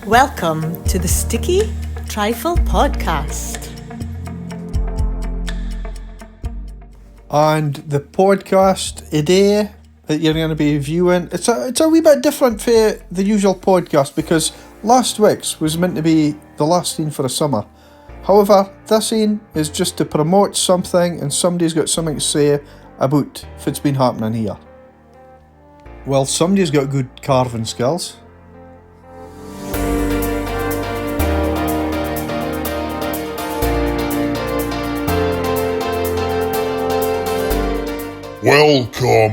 Welcome to the Sticky Trifle Podcast. And the podcast today that you're going to be viewing, it's a wee bit different for the usual podcast because last week's was meant to be the last scene for the summer. However, this scene is just to promote something and somebody's got something to say about if it's been happening here. Well, somebody's got good carving skills. Welcome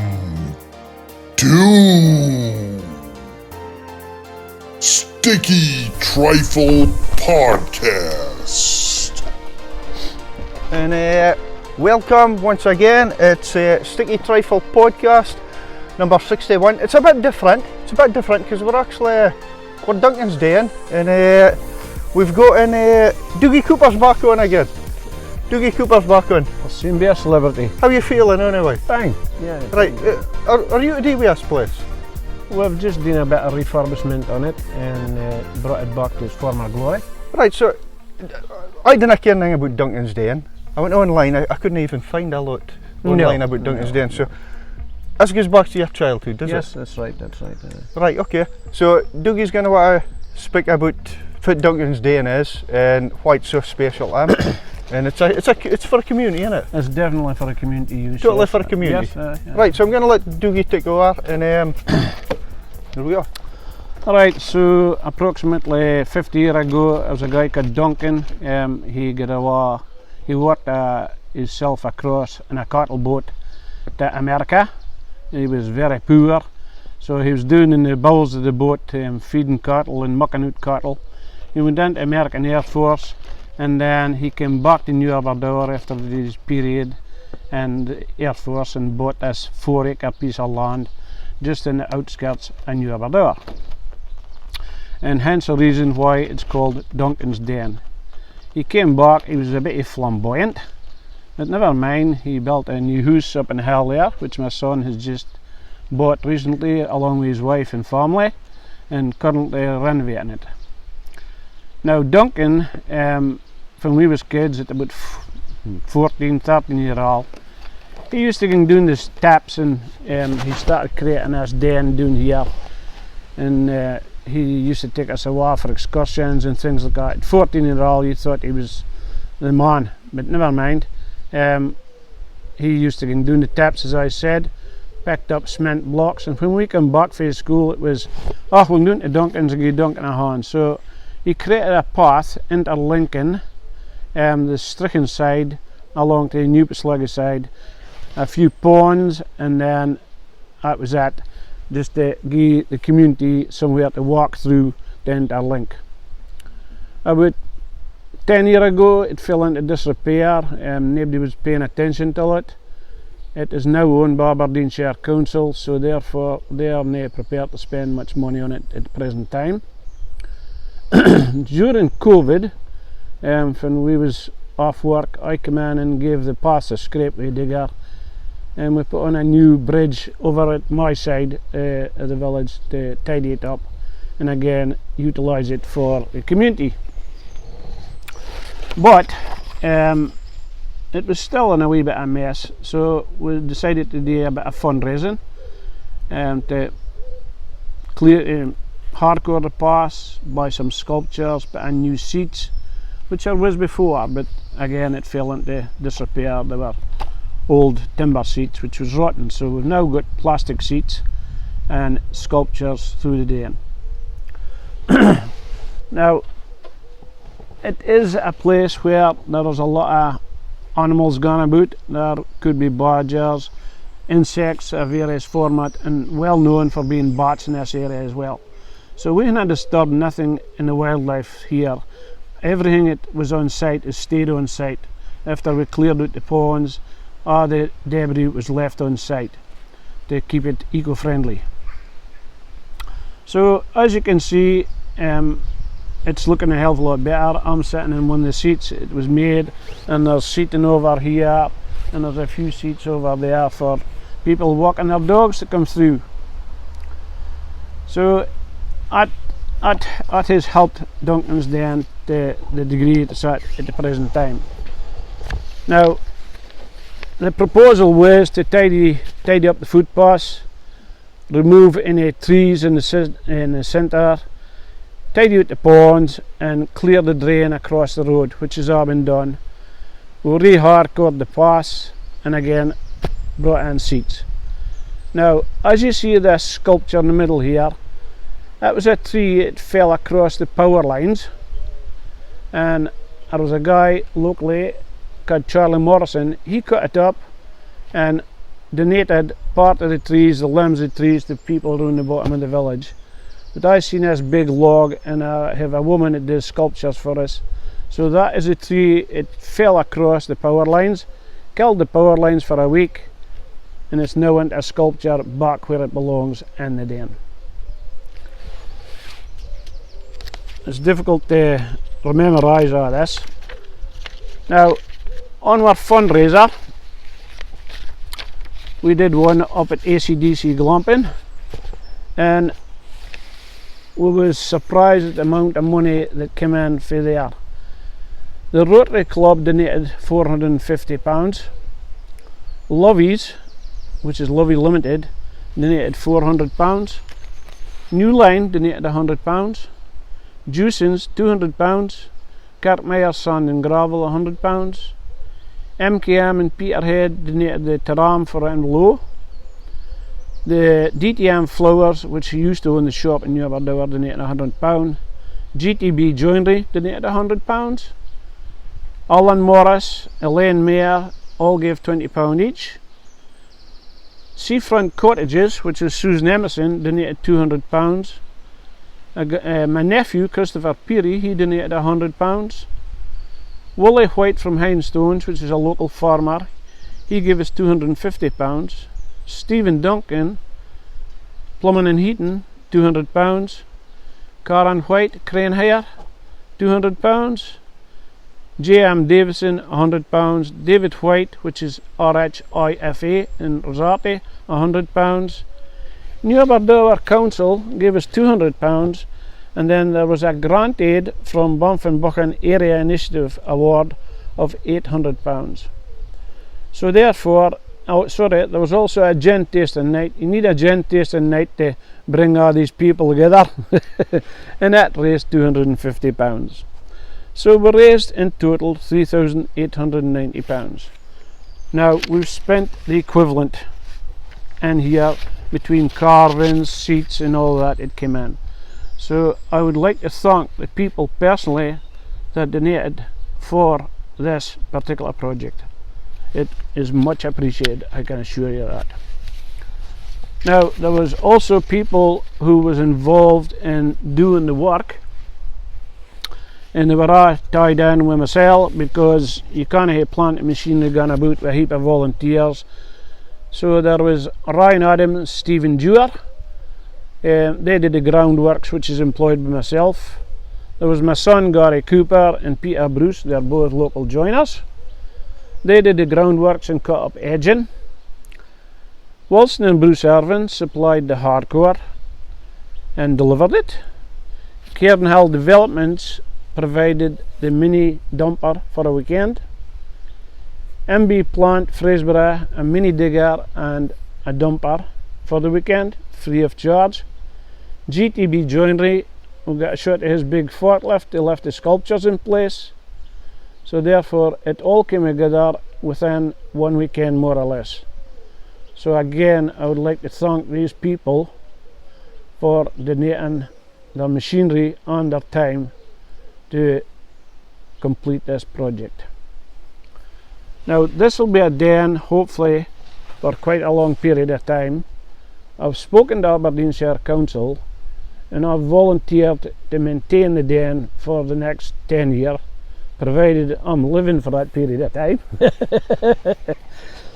to Sticky Trifle Podcast. And welcome once again. It's Sticky Trifle Podcast number 61. It's a bit different. Because we're Duncan's doing, and we've got Dougie Cooper's back on again. I'll soon be a celebrity. How are you feeling anyway? Fine. Yeah. Right, are you to do with this place? We've just done a bit of refurbishment on it and brought it back to its former glory. Right, so I didn't care anything about Duncan's doing. I went online, I couldn't even find a lot online about Duncan's doing. So this goes back to your childhood, does it? Yes, that's right. Right, okay. So Dougie's going to want to speak about what Duncan's doing is and why it's so special to him. And it's for a community, isn't it? It's definitely for a community use. Totally for a community. Yes, Right, so I'm going to let Dougie take over and here we are. Alright, so approximately 50 years ago, there was a guy called Duncan. He worked himself across in a cattle boat to America. He was very poor, so he was down in the bowels of the boat feeding cattle and mucking out cattle. He went down to American Air Force, and then he came back to New Aberdour after this period and the Air Force and bought this 4-acre piece of land just in the outskirts of New Aberdour, and hence the reason why it's called Duncan's Den. He came back, he was a bit flamboyant, but never mind, he built a new house up in the hill there, which my son has just bought recently along with his wife and family, and currently renovating it. Now Duncan, when we was kids at about 13 years old, he used to go doing the taps, and he started creating this den down here, and he used to take us away for excursions and things like that. At 14 years old, you thought he was the man, but never mind. He used to go doing the taps, as I said, picked up cement blocks, and when we come back from school, it was, we're going to Duncan's and give Duncan a hand. So he created a path interlinking the Strichen side along to the Newpaslega side, a few ponds, and then that was it, just to give the community somewhere to walk through to interlink. About 10 years ago it fell into disrepair, nobody was paying attention to it. It is now owned by Aberdeenshire Council, so therefore they are not prepared to spend much money on it at the present time. During COVID, when we was off work, I came in and gave the path a scrape with a digger, and we put on a new bridge over at my side of the village to tidy it up and again utilise it for the community. But it was still in a wee bit of a mess, so we decided to do a bit of fundraising to clear hardcore the paths, buy some sculptures, put in new seats, which there was before, but again it fell into disrepair. They were old timber seats which was rotten, so we've now got plastic seats and sculptures through the den. Now it is a place where there is a lot of animals gone about. There could be badgers, insects of various format, and well known for being bats in this area as well. So we didn't disturb nothing in the wildlife here. Everything that was on site is stayed on site. After we cleared out the ponds, all the debris was left on site to keep it eco-friendly. So as you can see, it's looking a hell of a lot better. I'm sitting in one of the seats it was made, and there's seating over here, and there's a few seats over there for people walking their dogs to come through. So at that has helped Duncan's then to the degree it's at the present time. Now, the proposal was to tidy up the footpaths, remove any trees in the centre, tidy out the ponds and clear the drain across the road, which has all been done. We'll re-hardcore the paths and again brought in seats. Now, as you see this sculpture in the middle here, that was a tree. It fell across the power lines, and there was a guy locally called Charlie Morrison. He cut it up and donated part of the trees, the limbs of the trees, to people around the bottom of the village. But I seen this big log, and I have a woman that does sculptures for us. So that is a tree. It fell across the power lines, killed the power lines for a week, and it's now into a sculpture back where it belongs in the den. It's difficult to memorise all this. Now, on our fundraiser, we did one up at ACDC Glamping, and we was surprised at the amount of money that came in for there. The Rotary Club donated £450. Lovies, which is Lovey Limited, donated £400. New Line donated £100. Juicens £200. Cartmeyer Sand and Gravel £100. MKM and Peterhead donated the Taram for it and below. The DTM Flowers, which used to own the shop in Aberdour, donated £100. GTB Joinery donated £100. Alan Morris, Elaine Mayer all gave £20 each. Seafront Cottages, which is Susan Emerson, donated £200. My nephew Christopher Peary, he donated £100. Wally White from Hindstones, which is a local farmer, he gave us £250. Stephen Duncan, Plumbing and Heating, £200. Karen White, Crane Hire, £200. J.M. Davison, £100. David White, which is RHIFA in Rosati, £100. New Aberdour Council gave us £200, and then there was a grant aid from Banff-and-Buchan Area Initiative Award of £800. So therefore, there was also a gin tasting night. You need a gin tasting night to bring all these people together, and that raised £250. So we raised in total £3,890. Now we've spent the equivalent in here between carvings, seats and all that it came in. So I would like to thank the people personally that donated for this particular project. It is much appreciated, I can assure you that. Now there was also people who was involved in doing the work, and they were all tied in with myself because you can't have plant machinery going about with a heap of volunteers. So there was Ryan Adams, Stephen Dewar, they did the groundworks, which is employed by myself. There was my son Dougie Cooper and Peter Bruce, they're both local joiners. They did the groundworks and cut up edging. Wilson and Bruce Irvin supplied the hardcore and delivered it. Cairnhill Developments provided the mini dumper for a weekend. MB Plant Fraserburgh, a mini digger and a dumper for the weekend, free of charge. GTB Joinery, we got a shot of his big forklift to lift the sculptures in place. So therefore it all came together within one weekend more or less. So again, I would like to thank these people for donating their machinery and their time to complete this project. Now this will be a den hopefully for quite a long period of time. I've spoken to Aberdeenshire Council and I've volunteered to maintain the den for the next 10 years, provided I'm living for that period of time.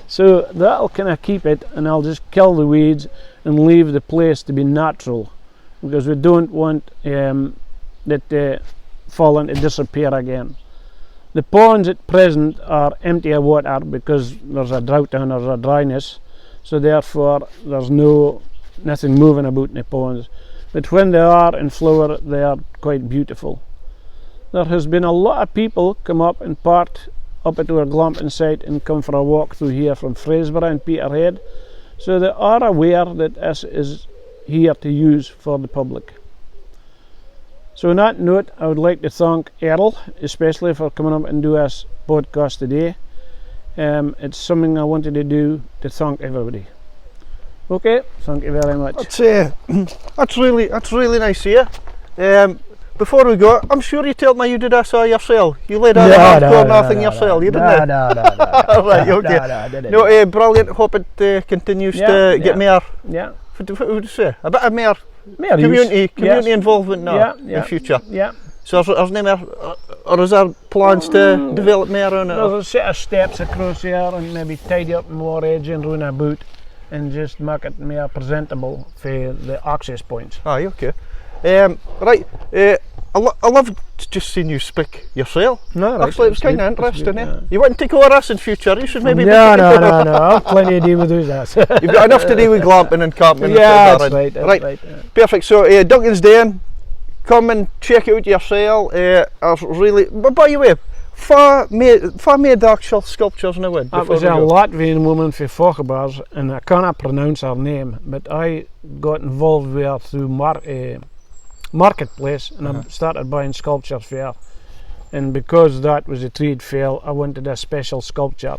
So that'll kind of keep it, and I'll just kill the weeds and leave the place to be natural, because we don't want that fallen to disappear again. The ponds at present are empty of water because there's a drought and there's a dryness, so therefore there's nothing moving about in the ponds. but when they are in flower they are quite beautiful. There has been a lot of people come up and parked up at our glamping site and come for a walk through here from Fraserburgh and Peterhead, so they are aware that this is here to use for the public. So on that note, I would like to thank Errol, especially for coming up and do this podcast today. It's something I wanted to do to thank everybody. Okay, thank you very much. That's really nice of you. Before we go, I'm sure you told me you did this all yourself. You laid out the hardcore thing yourself, you didn't? No. Right, okay. I didn't. No, brilliant. Hope it continues to get more. Yeah. What would you say? A bit of more Use. community involvement now in future. Yeah. So there's no more, or is there plans to develop more on it? There's a set of steps across here and maybe tidy up more edging around a boot and just make it more presentable for the access points. Aye, okay. Right, I loved just seeing you speak yourself. No, right, actually, it was kind of interesting. Yeah. You want to take over us in future? You should maybe. No. I've plenty to do with those ass. You've got enough to do with glamping and camping. Yeah, that's right. Yeah. Perfect. So, Duncan's Den, come and check it out yourself. I really. But by the way, far made the actual sculptures in the wood. That was a Latvian woman for Fochebars, and I cannot pronounce her name, but I got involved with her through Marketplace, and I started buying sculptures for her. And because that was a trade fair, I wanted a special sculpture.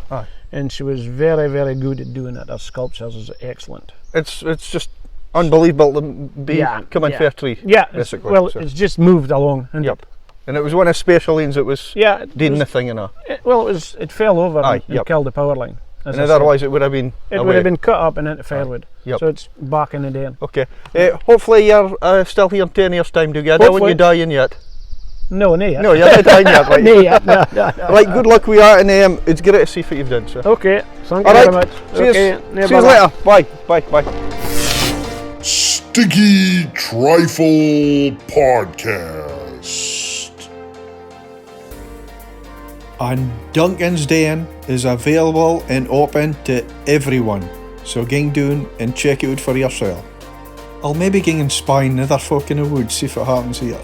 And she was very, very good at doing it. Her sculptures is excellent. It's just unbelievable to be coming for a tree. Yeah, basically. It's just moved along. Yep. And it was one of the special lanes that was doing the thing, you know. It fell over and killed the power line. And otherwise it would have been would have been cut up and into firewood. Yep. So it's back in the den. Okay. Hopefully you're still here in 10 years' time, Dougie. I don't want you dying yet. No, yet. No, you're not dying yet. Right? No. Right, good luck with that, and it's great to see what you've done, sir. Okay, thank you very much. See you later. Bye. Sticky Trifle Podcast. And Duncan's Den is available and open to everyone, so gang down and check it out for yourself. I'll maybe gang and spy other folk in the woods, see if it happens here.